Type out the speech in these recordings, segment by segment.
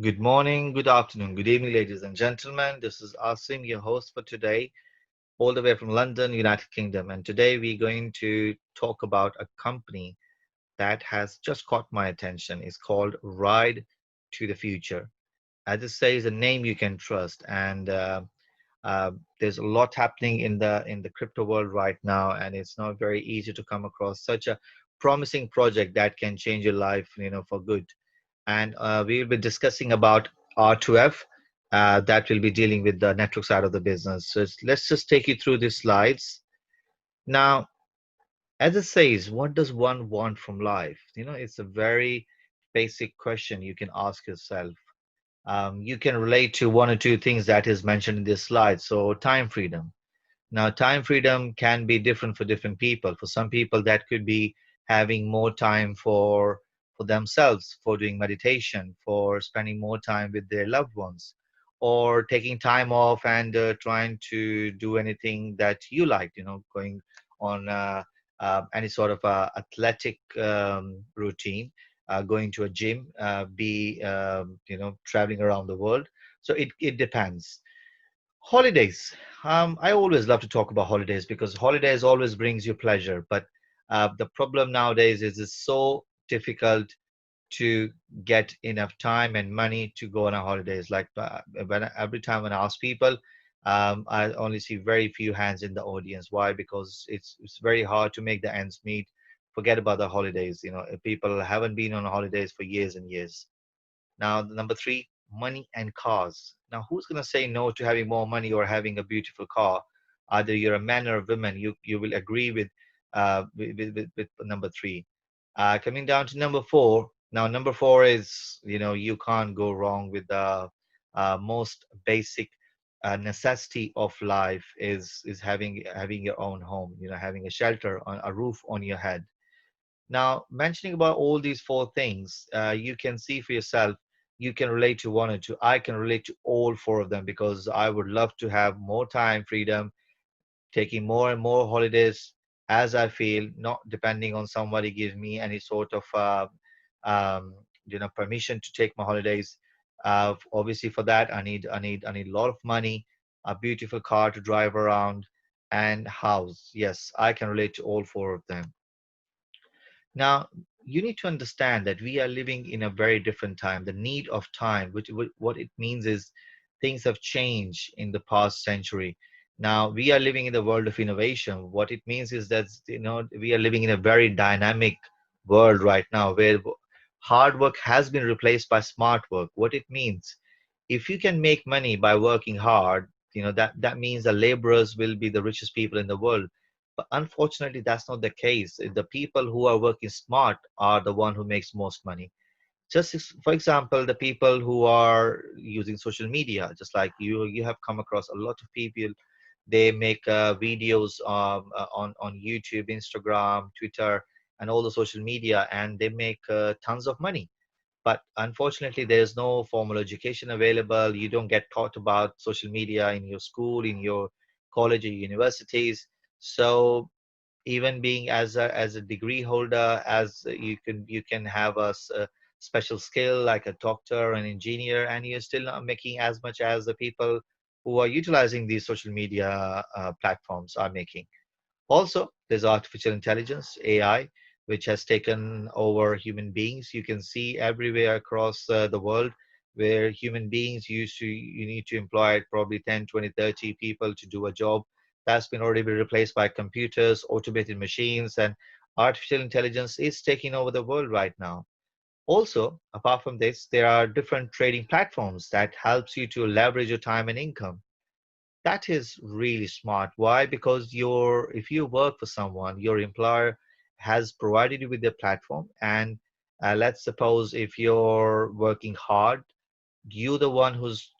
Good morning, good afternoon, good evening, ladies and gentlemen. This is Asim, your host for today, all the way from London, United Kingdom. And today we're going to talk about a company that has just caught my attention. It's called Ride to the Future. As it says, a name you can trust. And there's a lot happening in the crypto world right now, and it's not very easy to come across such a promising project that can change your life, for good. And we will be discussing about R2F that will be dealing with the network side of the business. So let's just take you through these slides. Now, as it says, what does one want from life? It's a very basic question you can ask yourself. You can relate to one or two things that is mentioned in this slide. So, time freedom. Now, time freedom can be different for different people. For some people, that could be having more time for themselves, for doing meditation, for spending more time with their loved ones, or taking time off and trying to do anything that you like. Going on any sort of athletic routine, going to a gym, be traveling around the world. So it depends. Holidays. I always love to talk about holidays because holidays always brings you pleasure. But the problem nowadays is it's so difficult to get enough time and money to go on a holidays. Like every time when I ask people, I only see very few hands in the audience. Why? Because it's very hard to make the ends meet. Forget about the holidays. People haven't been on holidays for years and years. Now, the number three, money and cars. Now, who's going to say no to having more money or having a beautiful car? Either you're a man or a woman, you will agree with number three. Coming down to number four. Now, number four is you can't go wrong with the most basic necessity of life is having your own home. Having a shelter, on a roof on your head. Now, mentioning about all these four things, you can see for yourself, you can relate to one or two. I can relate to all four of them because I would love to have more time freedom, taking more and more holidays as I feel, not depending on somebody gives me any sort of um, permission to take my holidays. Obviously, for that, I need a lot of money, a beautiful car to drive around, and house. Yes, I can relate to all four of them. Now, you need to understand that we are living in a very different time. The need of time, what it means is things have changed in the past century. Now, we are living in the world of innovation. What it means is that, we are living in a very dynamic world right now where hard work has been replaced by smart work. What it means, if you can make money by working hard, that means the laborers will be the richest people in the world, but unfortunately, that's not the case. The people who are working smart are the one who makes most money. For example, the people who are using social media, just like you have come across a lot of people. They make videos on YouTube, Instagram, Twitter, and all the social media, and they make tons of money. But unfortunately, there's no formal education available. You don't get taught about social media in your school, in your college or universities. So even being as a degree holder, as you can have a special skill like a doctor, an engineer, and you're still not making as much as the people who are utilizing these social media platforms are making. Also, there's artificial intelligence, AI, which has taken over human beings. You can see everywhere across the world where human beings you need to employ probably 10, 20, 30 people to do a job. That's been already been replaced by computers, automated machines, and artificial intelligence is taking over the world right now. Also, apart from this, there are different trading platforms that helps you to leverage your time and income. That is really smart. Why? Because if you work for someone, your employer has provided you with their platform. And let's suppose if you're working hard, you the one who's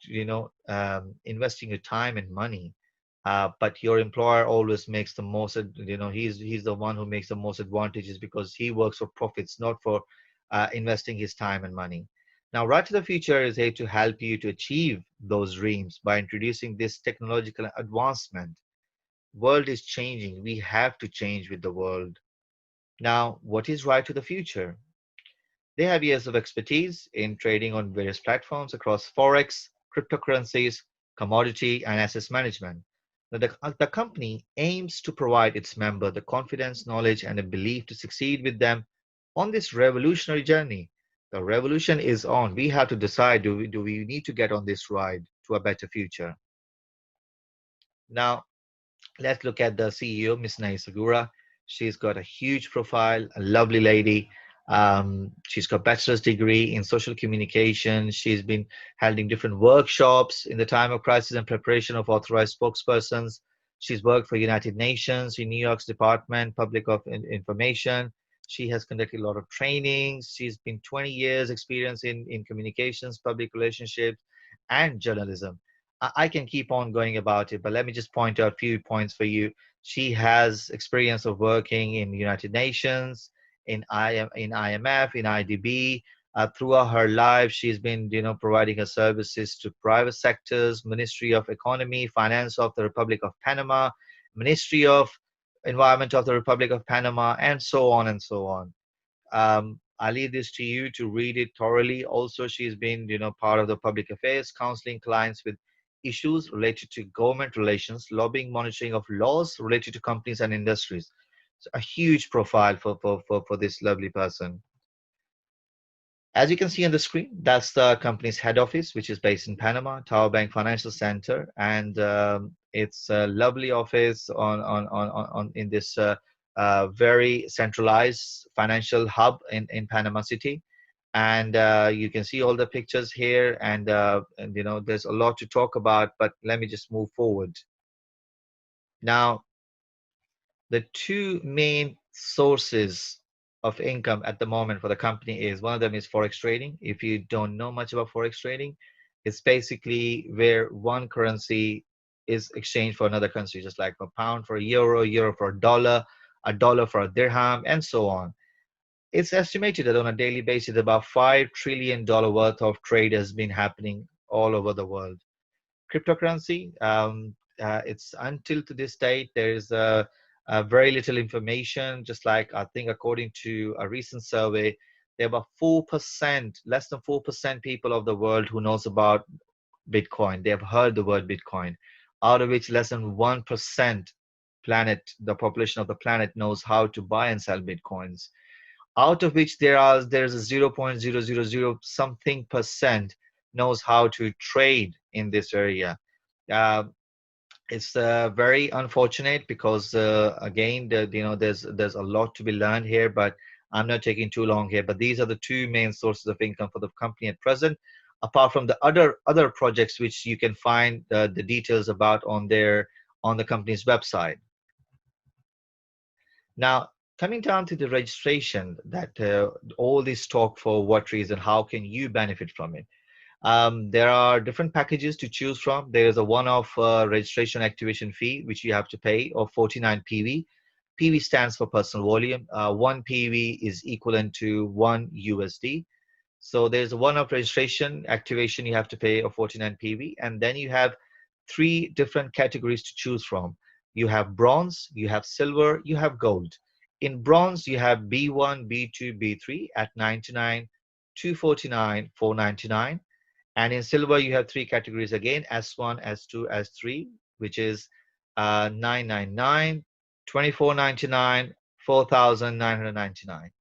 investing your time and money. But your employer always makes the most. He's the one who makes the most advantages because he works for profits, not for investing his time and money. Now, Right to the Future is here to help you to achieve those dreams by introducing this technological advancement. World is changing. We have to change with the world. Now, what is Right to the Future? They have years of expertise in trading on various platforms across forex, cryptocurrencies, commodity, and asset management. Now, the company aims to provide its member the confidence, knowledge, and a belief to succeed with them on this revolutionary journey. The revolution is on. We have to decide, do we need to get on this ride to a better future? Now, let's look at the CEO, Miss Nai Segura. She's got a huge profile, a lovely lady. She's got bachelor's degree in social communication. She's been holding different workshops in the time of crisis and preparation of authorized spokespersons. She's worked for United Nations in New York's Department Public of Information. She has conducted a lot of trainings. She's been 20 years experience in communications, public relationships, and journalism. I can keep on going about it, but let me just point out a few points for you. She has experience of working in United Nations, in IMF, in IDB. Throughout her life, she's been, providing her services to private sectors, Ministry of Economy, Finance of the Republic of Panama, Ministry of Environment of the Republic of Panama, and so on and so on. I leave this to you to read it thoroughly. Also, she's been, part of the public affairs, counseling clients with issues related to government relations, lobbying, monitoring of laws related to companies and industries. So a huge profile for this lovely person. As you can see on the screen, that's the company's head office, which is based in Panama, Tower Bank Financial Center, and it's a lovely office on in this very centralized financial hub in Panama City. And you can see all the pictures here, and there's a lot to talk about. But let me just move forward now. The two main sources of income at the moment for the company is one of them is forex trading. If you don't know much about forex trading, it's basically where one currency is exchanged for another currency, just like a pound for a euro for a dollar for a dirham, and so on. It's estimated that on a daily basis, about $5 trillion worth of trade has been happening all over the world. Cryptocurrency, it's until to this date, there is a very little information. Just like I think, according to a recent survey, there are about 4%, less than 4% people of the world who knows about Bitcoin. They have heard the word Bitcoin, out of which less than 1% the population of the planet knows how to buy and sell Bitcoins, out of which there's a 0.000 something percent knows how to trade in this area. Uh, it's very unfortunate because again, there's a lot to be learned here, but I'm not taking too long here. But these are the two main sources of income for the company at present, apart from the other projects which you can find the details about on the company's website. Now, coming down to the registration, that all this talk for what reason, how can you benefit from it? There are different packages to choose from. There is a one-off registration activation fee, which you have to pay of 49 PV. PV stands for personal volume. One PV is equivalent to one USD. So there's a one-off registration activation you have to pay of 49 PV, and then you have three different categories to choose from. You have bronze, you have silver, you have gold. In bronze, you have B1, B2, B3 at 99, 249, 499. And in silver, you have three categories again, S1, S2, S3, which is 999, 2499, 4999.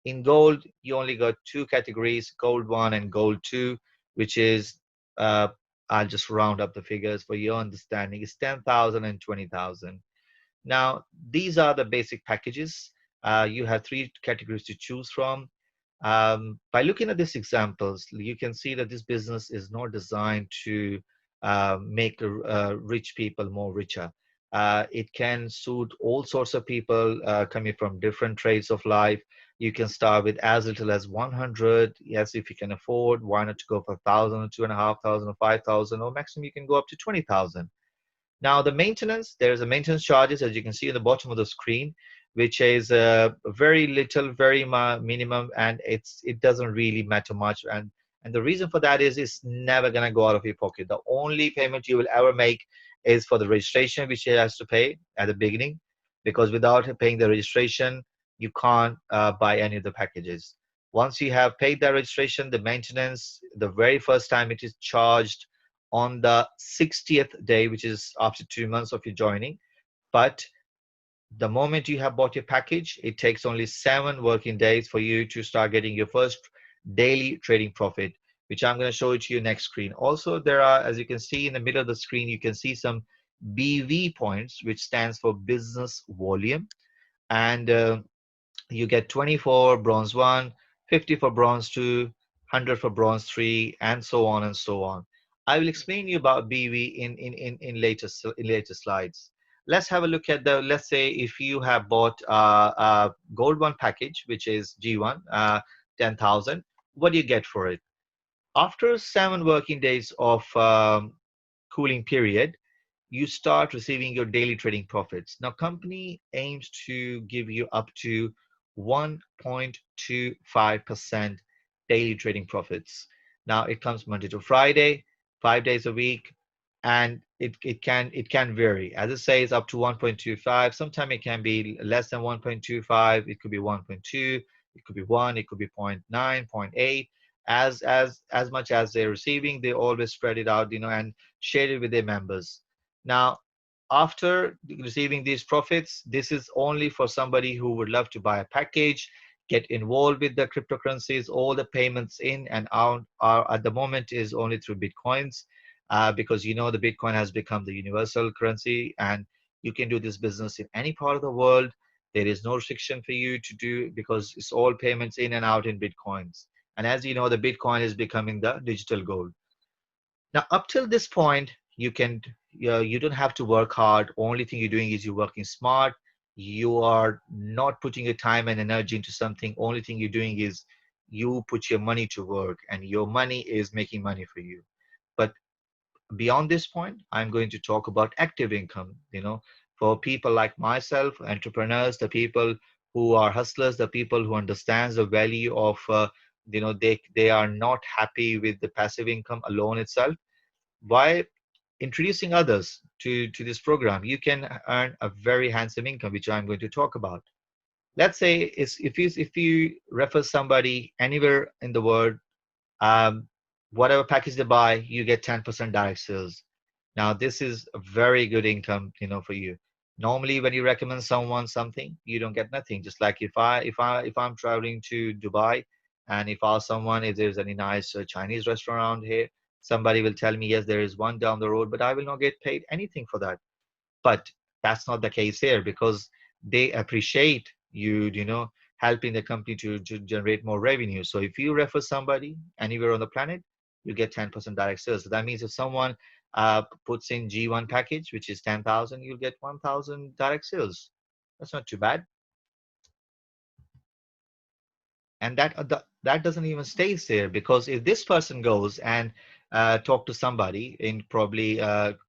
In gold, you only got two categories, gold 1 and gold 2, which is, uh, I'll just round up the figures for your understanding, is 10,000 and 20,000. Now, these are the basic packages. You have three categories to choose from. By looking at these examples, you can see that this business is not designed to make rich people more richer. It can suit all sorts of people coming from different trades of life. You can start with as little as 100. Yes, if you can afford, why not to go for 1,000, 2,500, or 5,000, or maximum you can go up to 20,000. Now, the maintenance, there's a maintenance charges, as you can see at the bottom of the screen, which is very little, very minimum, and it doesn't really matter much. And the reason for that is it's never going to go out of your pocket. The only payment you will ever make is for the registration, which you has to pay at the beginning, because without paying the registration, you can't buy any of the packages. Once you have paid the registration, the maintenance, the very first time it is charged on the 60th day, which is after 2 months of you joining. But the moment you have bought your package, it takes only 7 working days for you to start getting your first daily trading profit, which I'm going to show it to you next screen. Also, there are, as you can see in the middle of the screen, you can see some BV points, which stands for business volume. And you get 20 for bronze 1, 50 for bronze 2, 100 for bronze 3, and so on and so on. I will explain you about BV in later slides. Let's have a look at the, let's say if you have bought a gold 1 package, which is G1, 10,000, what do you get for it? After 7 working days of cooling period, you start receiving your daily trading profits. Now, company aims to give you up to 1.25% daily trading profits. Now, it comes Monday to Friday, 5 days a week, and it can vary. As it says, up to 1.25. Sometimes it can be less than 1.25. It could be 1.2. It could be 1. It could be zero point 0.9, zero point 0.8. As much as they're receiving, they always spread it out, and share it with their members. Now, after receiving these profits, this is only for somebody who would love to buy a package, get involved with the cryptocurrencies. All the payments in and out are at the moment is only through Bitcoins, because the Bitcoin has become the universal currency, and you can do this business in any part of the world. There is no restriction for you to do, because it's all payments in and out in Bitcoins. And as you know, the Bitcoin is becoming the digital gold. Now, up till this point, you don't have to work hard. Only thing you're doing is you're working smart. You are not putting your time and energy into something. Only thing you're doing is you put your money to work, and your money is making money for you. But beyond this point, I'm going to talk about active income. For people like myself, entrepreneurs, the people who are hustlers, the people who understands the value of, they are not happy with the passive income alone itself. By introducing others to this program, you can earn a very handsome income, which I'm going to talk about. Let's say if you refer somebody anywhere in the world, um, whatever package they buy, you get 10% direct sales. Now, this is a very good income, for you. Normally, when you recommend someone something, you don't get nothing. Just like if I'm traveling to Dubai, and if I ask someone if there's any nice Chinese restaurant around here, somebody will tell me yes, there is one down the road, but I will not get paid anything for that. But that's not the case here, because they appreciate you helping the company to generate more revenue. So if you refer somebody anywhere on the planet, you get 10% direct sales. So that means if someone puts in G1 package, which is 10,000, you'll get 1,000 direct sales. That's not too bad. And that doesn't even stays there, because if this person goes and talk to somebody in, probably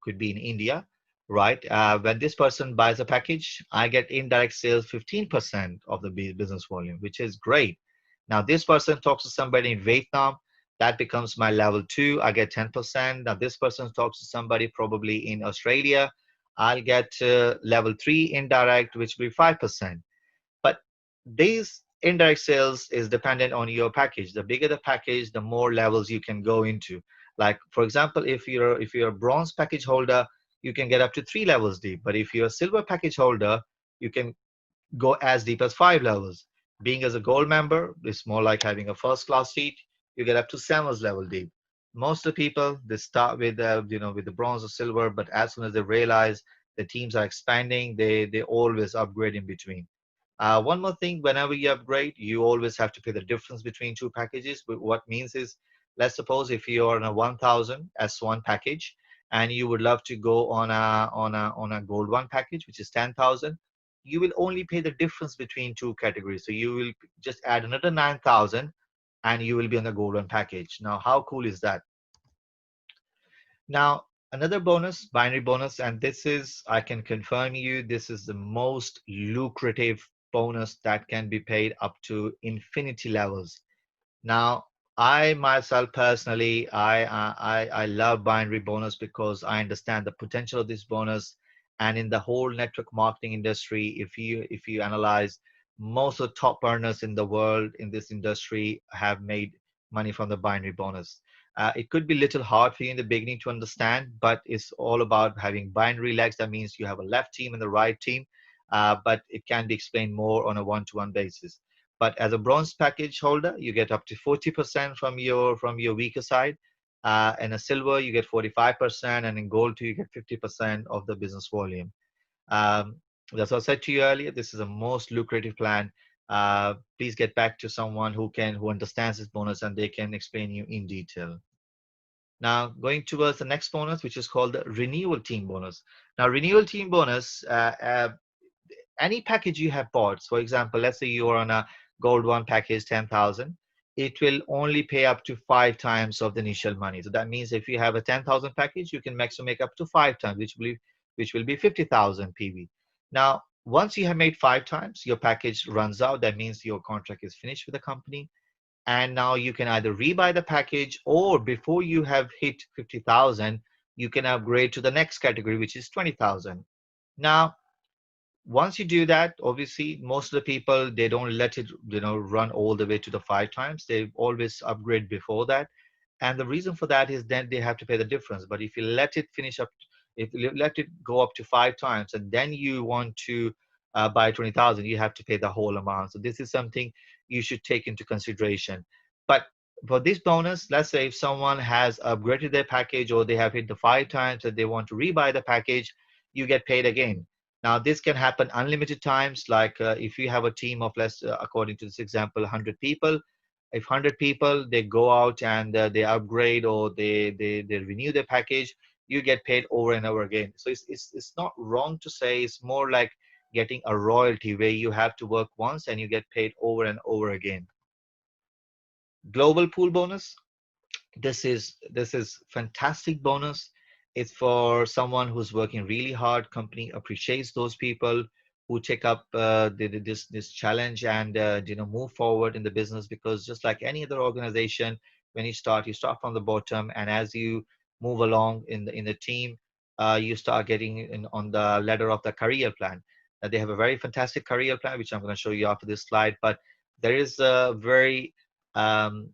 could be in India, right? When this person buys a package, I get indirect sales 15% of the business volume, which is great. Now this person talks to somebody in Vietnam, that becomes my level 2, I get 10%. Now this person talks to somebody probably in Australia, I'll get level 3 indirect, which will be 5%. But these indirect sales is dependent on your package. The bigger the package, the more levels you can go into. Like, for example, if you're a bronze package holder, you can get up to 3 levels deep. But if you're a silver package holder, you can go as deep as 5 levels. Being as a gold member, it's more like having a first class seat. You get up to 7 level deep. Most of the people, they start with with the bronze or silver, but as soon as they realize the teams are expanding, they always upgrade in between. One more thing, whenever you upgrade, you always have to pay the difference between two packages. But what means is, let's suppose if you're on a 1,000 S1 package, and you would love to go on a gold one package, which is 10,000, you will only pay the difference between two categories. So you will just add another 9,000, and you will be on the gold one package. Now, how cool is that? Now, another bonus, binary bonus, and this is, I can confirm you, this is the most lucrative bonus that can be paid up to infinity levels. Now, I myself personally, I love binary bonus, because I understand the potential of this bonus. And in the whole network marketing industry, if you analyze most of the top earners in the world in this industry have made money from the binary bonus. It could be a little hard for you in the beginning to understand, but it's all about having binary legs. That means you have a left team and the right team, but it can be explained more on a one-to-one basis. But as a bronze package holder, you get up to 40% from your weaker side. And a silver, you get 45%, and in gold too, you get 50% of the business volume. Um, as I said to you earlier, this is a most lucrative plan. Please get back to someone who understands this bonus and they can explain you in detail. Now, going towards the next bonus, which is called the renewal team bonus. Now, renewal team bonus, any package you have bought, for example, let's say you're on a gold one package, 10,000, it will only pay up to 5 times of the initial money. So that means if you have a 10,000 package, you can maximum make up to 5 times, which will be 50,000 PV. Now, once you have made 5 times, your package runs out. That means your contract is finished with the company. And now you can either rebuy the package, or before you have hit 50,000, you can upgrade to the next category, which is 20,000. Now, once you do that, obviously most of the people, they don't let it run all the way to the 5 times. They always upgrade before that, and the reason for that is then they have to pay the difference. But if you let it finish up, if you let it go up to 5 times and then you want to buy 20,000, you have to pay the whole amount. So this is something you should take into consideration. But for this bonus, let's say if someone has upgraded their package or they have hit the 5 times and they want to rebuy the package, you get paid again. Now, this can happen unlimited times. Like if you have a team of according to this example, 100 people, if 100 people, they go out and they upgrade or they renew their package, you get paid over and over again. So it's not wrong to say, it's more like getting a royalty where you have to work once and you get paid over and over again. Global pool bonus. This is fantastic bonus. It's for someone who's working really hard. Company appreciates those people who take up this challenge and move forward in the business, because just like any other organization, when you start from the bottom, and as you move along in the team, you start getting in on the ladder of the career plan. They have a very fantastic career plan, which I'm going to show you after this slide. But there is a very um,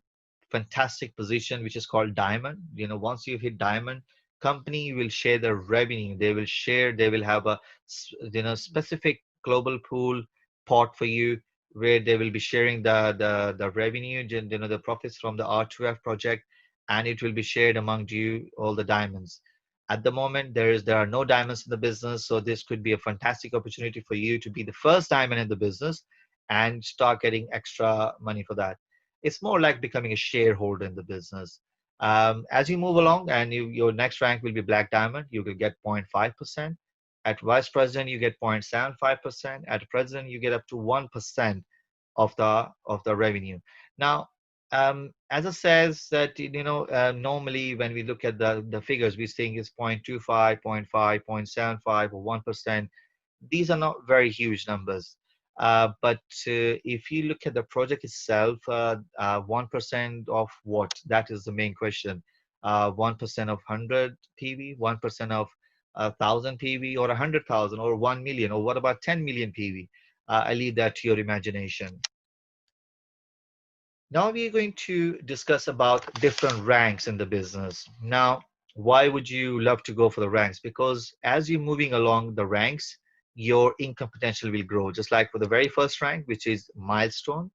fantastic position which is called diamond. Once you've hit diamond, company will share the revenue. They will have a specific global pool pot for you, where they will be sharing the revenue, the profits from the R2F project, and it will be shared among you, all the diamonds. At the moment, there are no diamonds in the business, so this could be a fantastic opportunity for you to be the first diamond in the business and start getting extra money for that. It's more like becoming a shareholder in the business. As you move along, and your next rank will be black diamond, you will get 0.5%. At vice president, you get 0.75%. At president, you get up to 1% of the revenue. Now, as I says that normally when we look at the figures, we think it's 0.25, 0.5, 0.75, or 1%. These are not very huge numbers. But if you look at the project itself, 1% of what? That is the main question. 1% of 100 PV, 1% of 1,000 PV, or 100,000, or 1 million, or what about 10 million PV? I leave that to your imagination. Now we are going to discuss about different ranks in the business. Now, why would you love to go for the ranks? Because as you're moving along the ranks, your income potential will grow. Just like for the very first rank, which is milestone,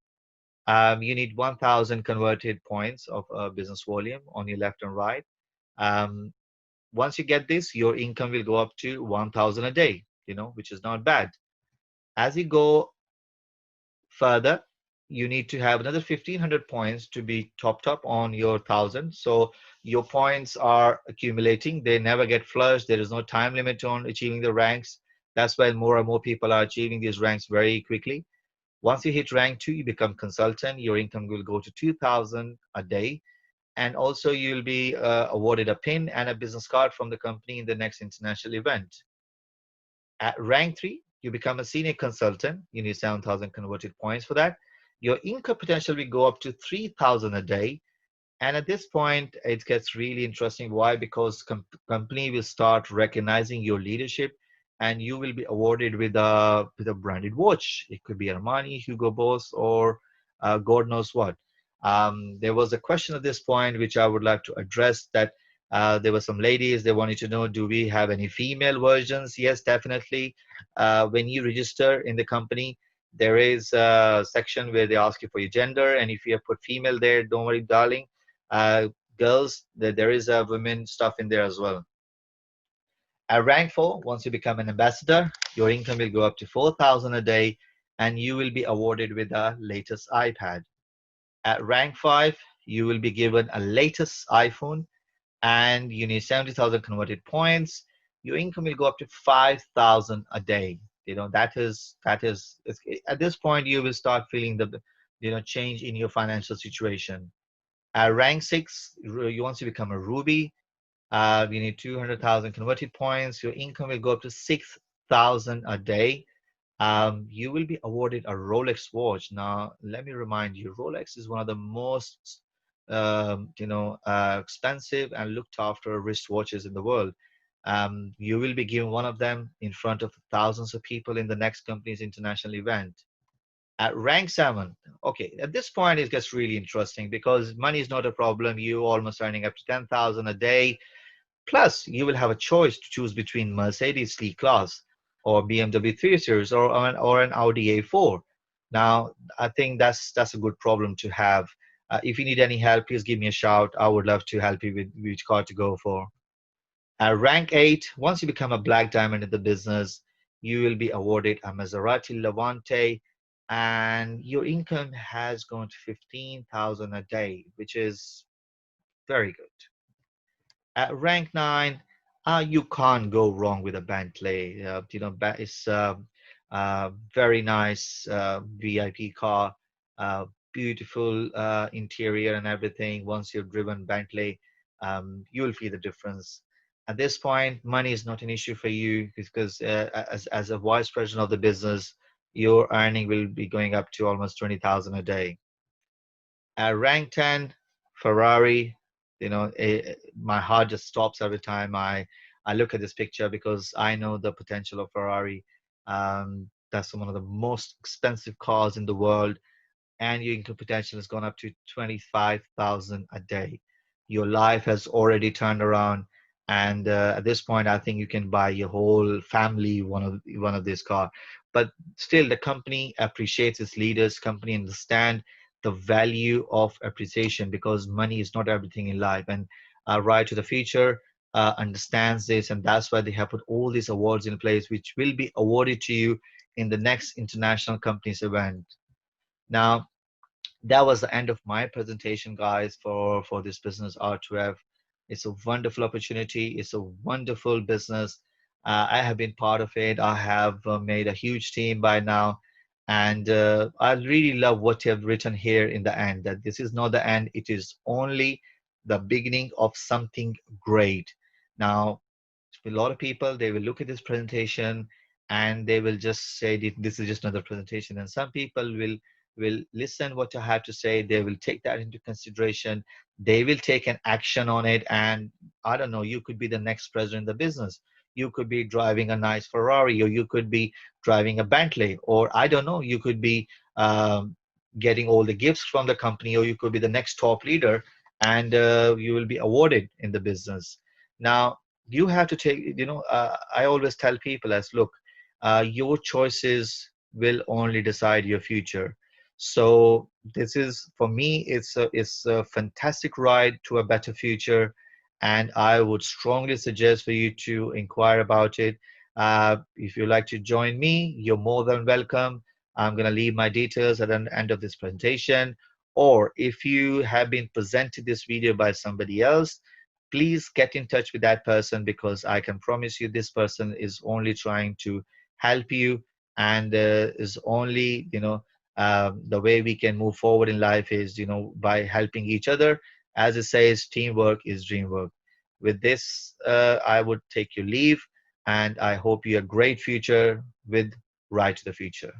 you need 1,000 converted points of business volume on your left and right. Um, Once you get this, your income will go up to 1,000 a day, which is not bad. As you go further, you need to have another 1,500 points to be topped up on your 1,000. So your points are accumulating. They never get flushed. There is no time limit on achieving the ranks. That's why more and more people are achieving these ranks very quickly. Once you hit rank 2, you become consultant. Your income will go to 2,000 a day. And also you'll be awarded a pin and a business card from the company in the next international event. At rank 3, you become a senior consultant. You need 7,000 converted points for that. Your income potential will go up to 3,000 a day. And at this point, it gets really interesting. Why? Because company will start recognizing your leadership, and you will be awarded with a branded watch. It could be Armani, Hugo Boss, or God knows what. There was a question at this point which I would like to address, that there were some ladies, they wanted to know, do we have any female versions? Yes, definitely. When you register in the company, there is a section where they ask you for your gender, and if you have put female there, don't worry, darling. Girls, there is a women stuff in there as well. At rank 4, once you become an ambassador, your income will go up to 4,000 a day, and you will be awarded with the latest iPad. At rank 5, you will be given a latest iPhone, and you need 70,000 converted points. Your income will go up to 5,000 a day. At this point you will start feeling the change in your financial situation. At rank 6, you once you become a ruby, you need 200,000 converted points. Your income will go up to 6,000 a day. You will be awarded a Rolex watch. Now, let me remind you, Rolex is one of the most, expensive and looked after wristwatches in the world. You will be given one of them in front of thousands of people in the next company's international event. At rank 7, okay, at this point it gets really interesting because money is not a problem. You almost earning up to 10,000 a day. Plus, you will have a choice to choose between Mercedes C-Class or BMW 3 Series or an Audi A4. Now, I think that's a good problem to have. If you need any help, please give me a shout. I would love to help you with which car to go for. At rank 8, once you become a black diamond in the business, you will be awarded a Maserati Levante, and your income has gone to 15,000 a day, which is very good. At rank 9, you can't go wrong with a Bentley. It's very nice VIP car, uh, beautiful interior and everything. Once you've driven Bentley, you will feel the difference. At this point, money is not an issue for you because as a vice president of the business, your earning will be going up to almost 20,000 a day. At rank 10, Ferrari, my heart just stops every time I look at this picture because I know the potential of Ferrari. That's one of the most expensive cars in the world, and your income potential has gone up to 25,000 a day. Your life has already turned around, and at this point, I think you can buy your whole family one of these cars. But still, the company appreciates its leaders. Company understand the value of appreciation because money is not everything in life, and Right to the Future understands this, and that's why they have put all these awards in place, which will be awarded to you in the next international companies event. Now, that was the end of my presentation, guys, for this business R2F. It's a wonderful opportunity. It's a wonderful business. I have been part of it. I have made a huge team by now, and I really love what you have written here in the end. That this is not the end. It is only the beginning of something great. Now, a lot of people, they will look at this presentation and they will just say this is just another presentation, and some people will listen what I have to say. They will take that into consideration. They will take an action on it, and I don't know, you could be the next president of the business. You could be driving a nice Ferrari, or you could be driving a Bentley, or I don't know, you could be getting all the gifts from the company, or you could be the next top leader, and you will be awarded in the business. Now, you have to take, I always tell people as, look, your choices will only decide your future. So this is, for me, it's a fantastic ride to a better future, and I would strongly suggest for you to inquire about it. If you'd like to join me, you're more than welcome. I'm going to leave my details at the end of this presentation. Or if you have been presented this video by somebody else, please get in touch with that person, because I can promise you this person is only trying to help you, and is only, the way we can move forward in life is, by helping each other. As it says, teamwork is dream work. With this, I would take your leave, and I hope you a great future with Right to the Future.